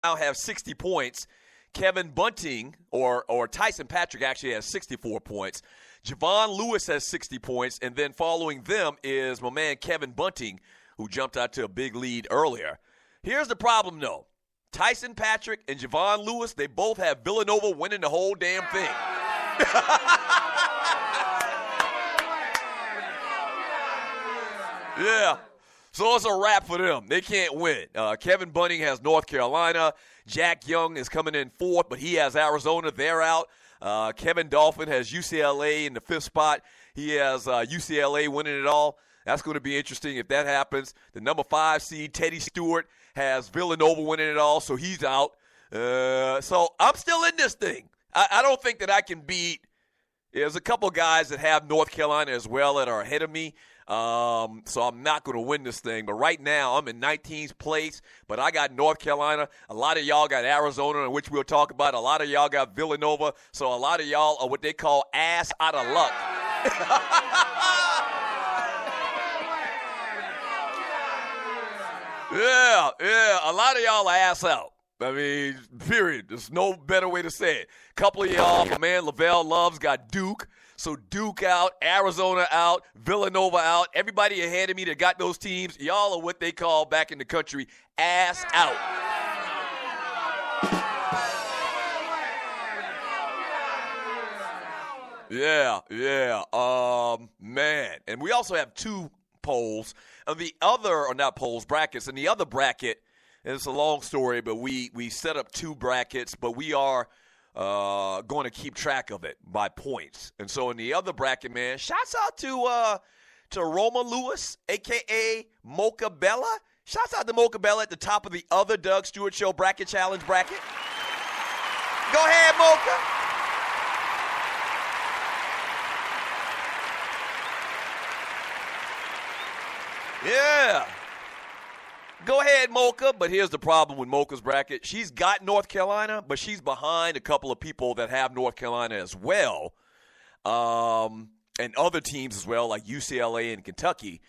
now have 60 points. Kevin Bunting, or Tyson Patrick, actually has 64 points. Javon Lewis has 60 points, and then following them is my man Kevin Bunting, who jumped out to a big lead earlier. Here's the problem, though. Tyson Patrick and Javon Lewis, they both have Villanova winning the whole damn thing. Yeah. So it's a wrap for them. They can't win. Kevin Bunting has North Carolina. Jack Young is coming in fourth, but he has Arizona. They're out. Kevin Dolphin has UCLA in the fifth spot. He has UCLA winning it all. That's going to be interesting if that happens. The number 5 seed, Teddy Stewart, has Villanova winning it all, so he's out. So I'm still in this thing. I don't think that I can beat. There's a couple guys that have North Carolina as well that are ahead of me. So I'm not going to win this thing. But right now, I'm in 19th place, but I got North Carolina. A lot of y'all got Arizona, which we'll talk about. A lot of y'all got Villanova. So a lot of y'all are what they call ass out of luck. Yeah. A lot of y'all are ass out. I mean, period. There's no better way to say it. A couple of y'all, my man Lavelle Love's got Duke. So Duke out, Arizona out, Villanova out. Everybody ahead of me that got those teams, y'all are what they call back in the country ass out. Yeah. Man. And we also have 2 polls. And the other, or not polls, brackets. And the other bracket, and it's a long story, but we set up 2 brackets, but we are going to keep track of it by points. And so in the other bracket, man, shouts out to Roma Lewis, a.k.a. Mocha Bella. Shouts out to Mocha Bella at the top of the other Doug Stewart Show bracket challenge bracket. Go ahead, Mocha. Yeah. Go ahead, Mocha, but here's the problem with Mocha's bracket. She's got North Carolina, but she's behind a couple of people that have North Carolina as well, and other teams as well, like UCLA and Kentucky.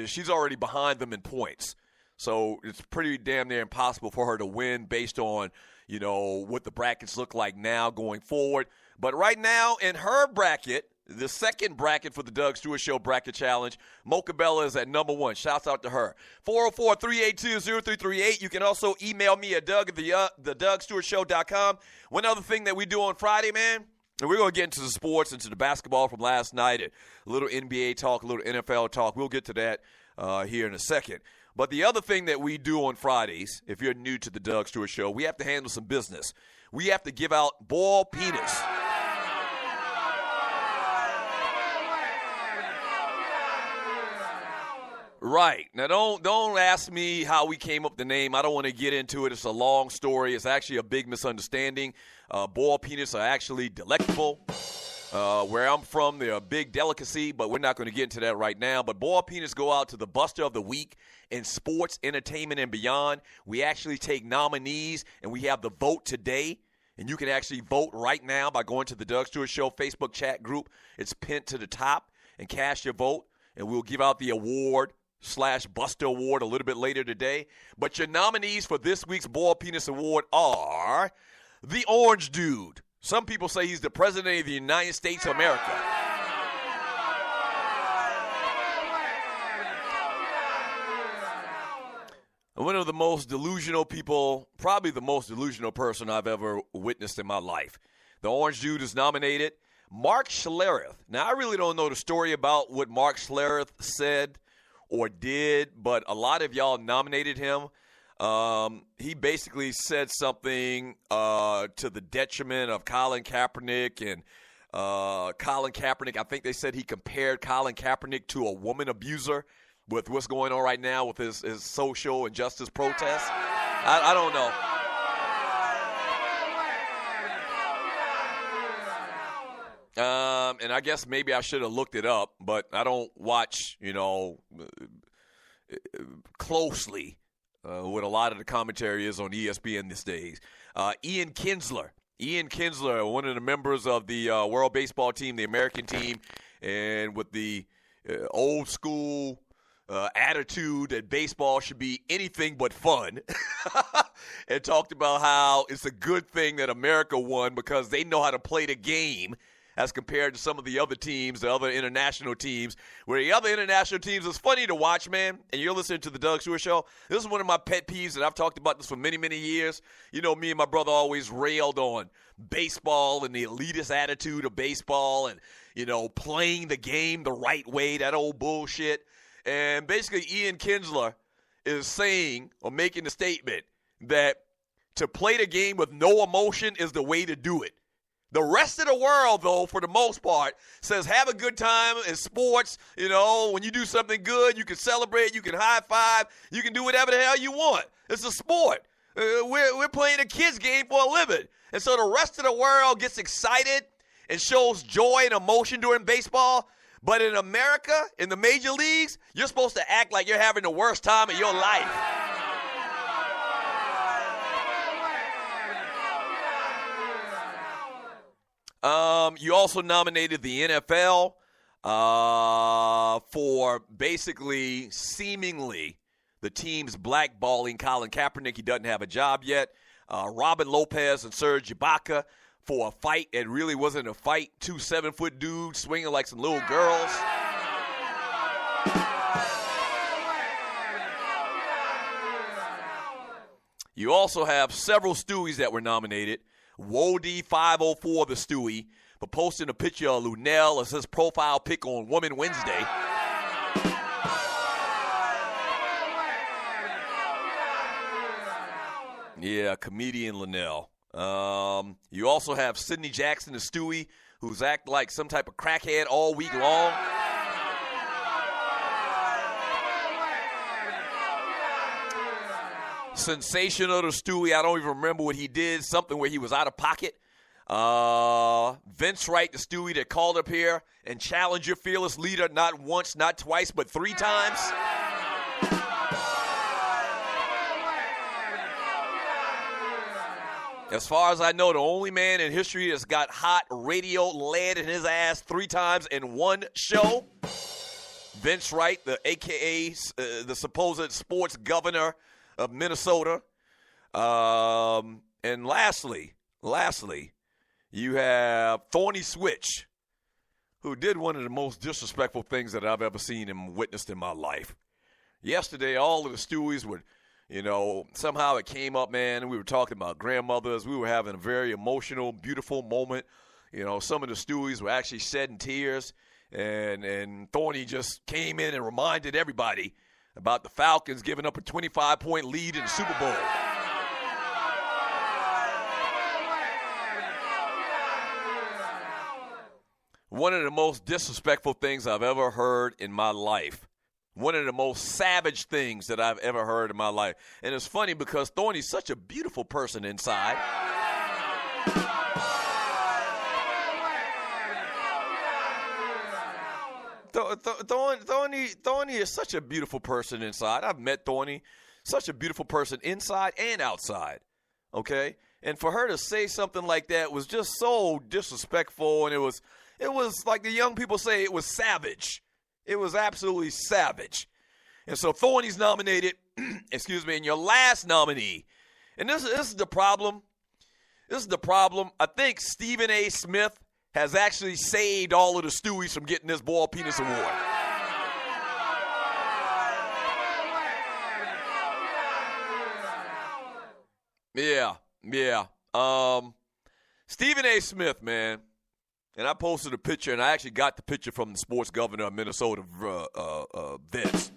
She's already behind them in points. So it's pretty damn near impossible for her to win based on, what the brackets look like now going forward. But right now in her bracket, the second bracket for the Doug Stewart Show bracket challenge, Mocha Bella is at number 1. Shouts out to her. 404-382-0338. You can also email me at doug@thedugstewartshow.com. One other thing that we do on Friday, man, and we're going to get into the sports, into the basketball from last night, and a little NBA talk, a little NFL talk. We'll get to that here in a second. But the other thing that we do on Fridays, if you're new to the Doug Stewart Show, we have to handle some business. We have to give out ball penis. Right. Now, don't ask me how we came up with the name. I don't want to get into it. It's a long story. It's actually a big misunderstanding. Ball penis are actually delectable. Where I'm from, they're a big delicacy, but we're not going to get into that right now. But ball penis go out to the Buster of the Week in sports, entertainment, and beyond. We actually take nominees, and we have the vote today. And you can actually vote right now by going to the Doug Stewart Show Facebook chat group. It's pinned to the top, and cast your vote, and we'll give out the award/Buster Award a little bit later today. But your nominees for this week's Ball Penis Award are the Orange Dude. Some people say he's the President of the United States of America. One of the most delusional people, probably the most delusional person I've ever witnessed in my life. The Orange Dude is nominated. Mark Schlereth. Now, I really don't know the story about what Mark Schlereth said or did, but a lot of y'all nominated him. He basically said something to the detriment of Colin Kaepernick. And Colin Kaepernick, I think they said he compared Colin Kaepernick to a woman abuser with what's going on right now with his social and justice protests. I don't know. And I guess maybe I should have looked it up, but I don't watch, closely what a lot of the commentary is on ESPN these days. Ian Kinsler, one of the members of the World Baseball Team, the American team, and with the old school attitude that baseball should be anything but fun and talked about how it's a good thing that America won because they know how to play the game as compared to some of the other teams, the other international teams, where the other international teams is funny to watch, man. And you're listening to the Doug Stewart Show. This is one of my pet peeves, and I've talked about this for many, many years. You know, me and my brother always railed on baseball and the elitist attitude of baseball and, you know, playing the game the right way, that old bullshit. And basically Ian Kinsler is saying or making the statement that to play the game with no emotion is the way to do it. The rest of the world, though, for the most part, says have a good time in sports. You know, when you do something good, you can celebrate, you can high five, you can do whatever the hell you want. It's a sport. We're playing a kid's game for a living. And so the rest of the world gets excited and shows joy and emotion during baseball. But in America, in the major leagues, you're supposed to act like you're having the worst time of your life. You also nominated the NFL for basically, seemingly, the team's blackballing Colin Kaepernick. He doesn't have a job yet. Robin Lopez and Serge Ibaka for a fight. It really wasn't a fight. 2 7-foot dudes swinging like some little girls. You also have several Stewies that were nominated. Wody504, the Stewie, for posting a picture of Lunel as his profile pic on Woman Wednesday. Yeah, comedian Linnell. You also have Sidney Jackson, the Stewie, who's acting like some type of crackhead all week long. Sensational, the Stewie. I don't even remember what he did. Something where he was out of pocket. Vince Wright, the Stewie, that called up here and challenged your fearless leader not once, not twice, but 3 times. As far as I know, the only man in history that's got hot radio lead in his ass 3 times in one show. Vince Wright, the AKA the supposed sports governor of Minnesota. And lastly, you have Thorny Switch, who did one of the most disrespectful things that I've ever seen and witnessed in my life. Yesterday, all of the Stewies were, you know, somehow it came up, man, and we were talking about grandmothers. We were having a very emotional, beautiful moment. You know, some of the Stewies were actually shedding tears, and Thorny just came in and reminded everybody about the Falcons giving up a 25-point lead in the Super Bowl. One of the most disrespectful things I've ever heard in my life. One of the most savage things that I've ever heard in my life. And it's funny because Thorny's such a beautiful person inside. Thorny is such a beautiful person inside. I've met Thorny, such a beautiful person inside and outside, okay? And for her to say something like that was just so disrespectful, and it was like the young people say, it was savage. It was absolutely savage. And so Thorny's nominated, and your last nominee, and this is the problem. This is the problem. I think Stephen A. Smith has actually saved all of the Stewies from getting this Ball Penis Award. Yeah. Stephen A. Smith, man, and I posted a picture, and I actually got the picture from the sports governor of Minnesota, Vince.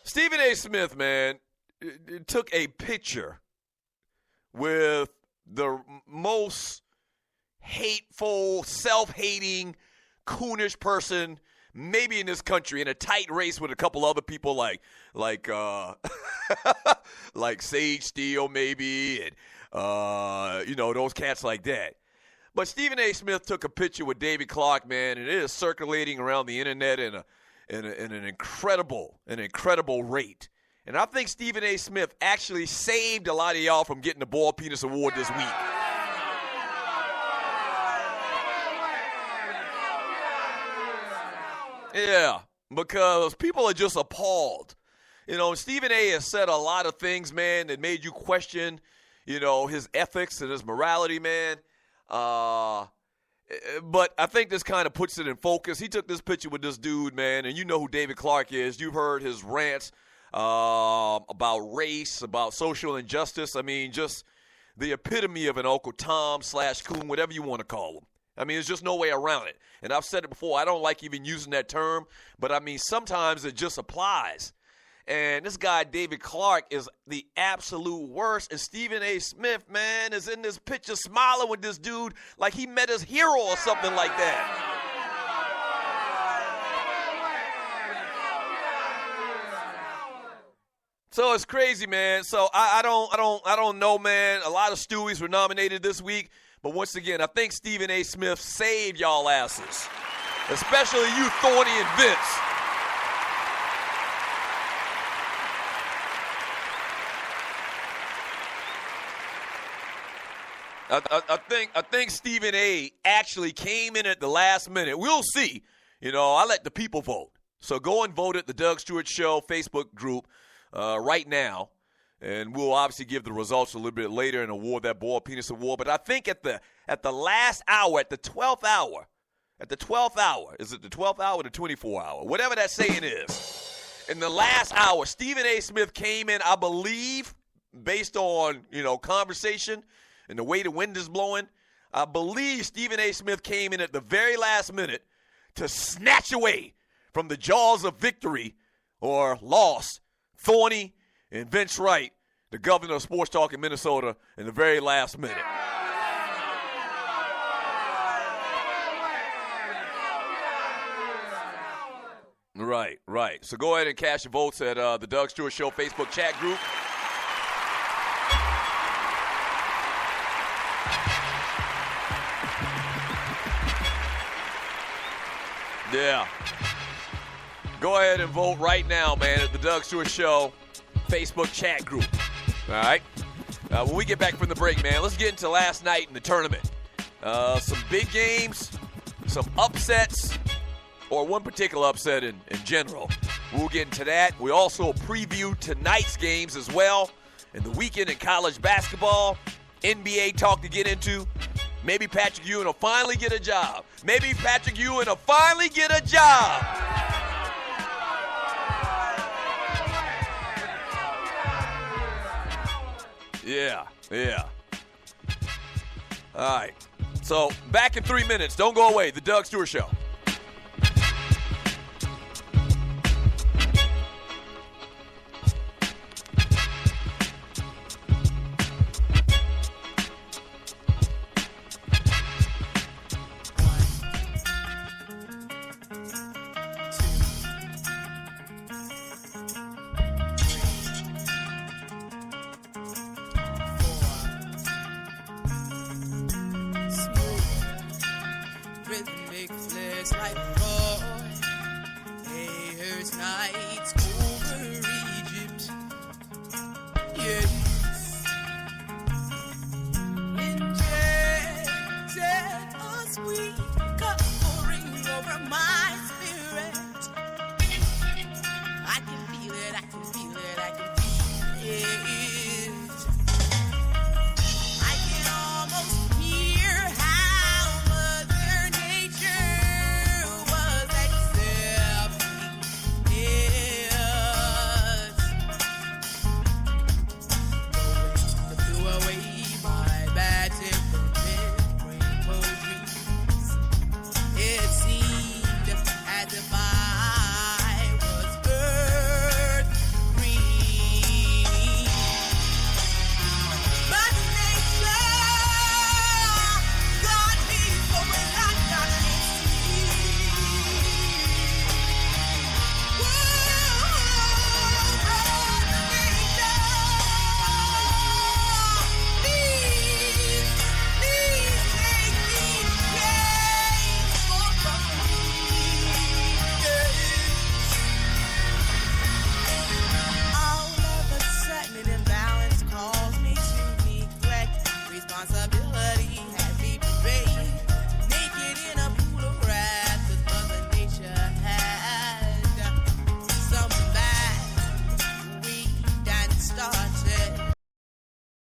Stephen A. Smith, man, took a picture with the most hateful, self-hating, coonish person maybe in this country, in a tight race with a couple other people like Sage Steele maybe, and those cats like that. But Stephen A. Smith took a picture with David Clark, man, and it is circulating around the internet in an incredible rate. And I think Stephen A. Smith actually saved a lot of y'all from getting the Ball Penis Award this week. because people are just appalled. Stephen A. has said a lot of things, man, that made you question, his ethics and his morality, man. But I think this kind of puts it in focus. He took this picture with this dude, man, and you know who David Clark is. You've heard his rants about race, about social injustice. I mean, just the epitome of an Uncle Tom / coon, whatever you want to call him. I mean, there's just no way around it. And I've said it before, I don't like even using that term, but I mean, sometimes it just applies. And this guy, David Clark, is the absolute worst. And Stephen A. Smith, man, is in this picture smiling with this dude like he met his hero or something like that. So it's crazy, man. So I don't know, man. A lot of Stewies were nominated this week. But once again, I think Stephen A. Smith saved y'all asses, especially you, Thorny and Vince. I think Stephen A. actually came in at the last minute. We'll see. I let the people vote. So go and vote at the Doug Stewart Show Facebook group right now. And we'll obviously give the results a little bit later and award that Ball Penis Award. But I think at the last hour, at the 12th hour, is it the 12th hour or the 24th hour? Whatever that saying is. In the last hour, Stephen A. Smith came in, I believe, based on, conversation and the way the wind is blowing, I believe Stephen A. Smith came in at the very last minute to snatch away from the jaws of victory or loss Thorny and Vince Wright, the governor of sports talk in Minnesota, in the very last minute. Right. So go ahead and cast your votes at the Doug Stewart Show Facebook chat group. Yeah. Go ahead and vote right now, man, at the Doug Stewart Show Facebook chat group. All right? When we get back from the break, man, let's get into last night in the tournament. Some big games, some upsets, or one particular upset in general. We'll get into that. We also preview tonight's games as well, and the weekend in college basketball, NBA talk to get into. Maybe Patrick Ewing will finally get a job. Yeah. All right. So back in 3 minutes. Don't go away. The Doug Stewart Show.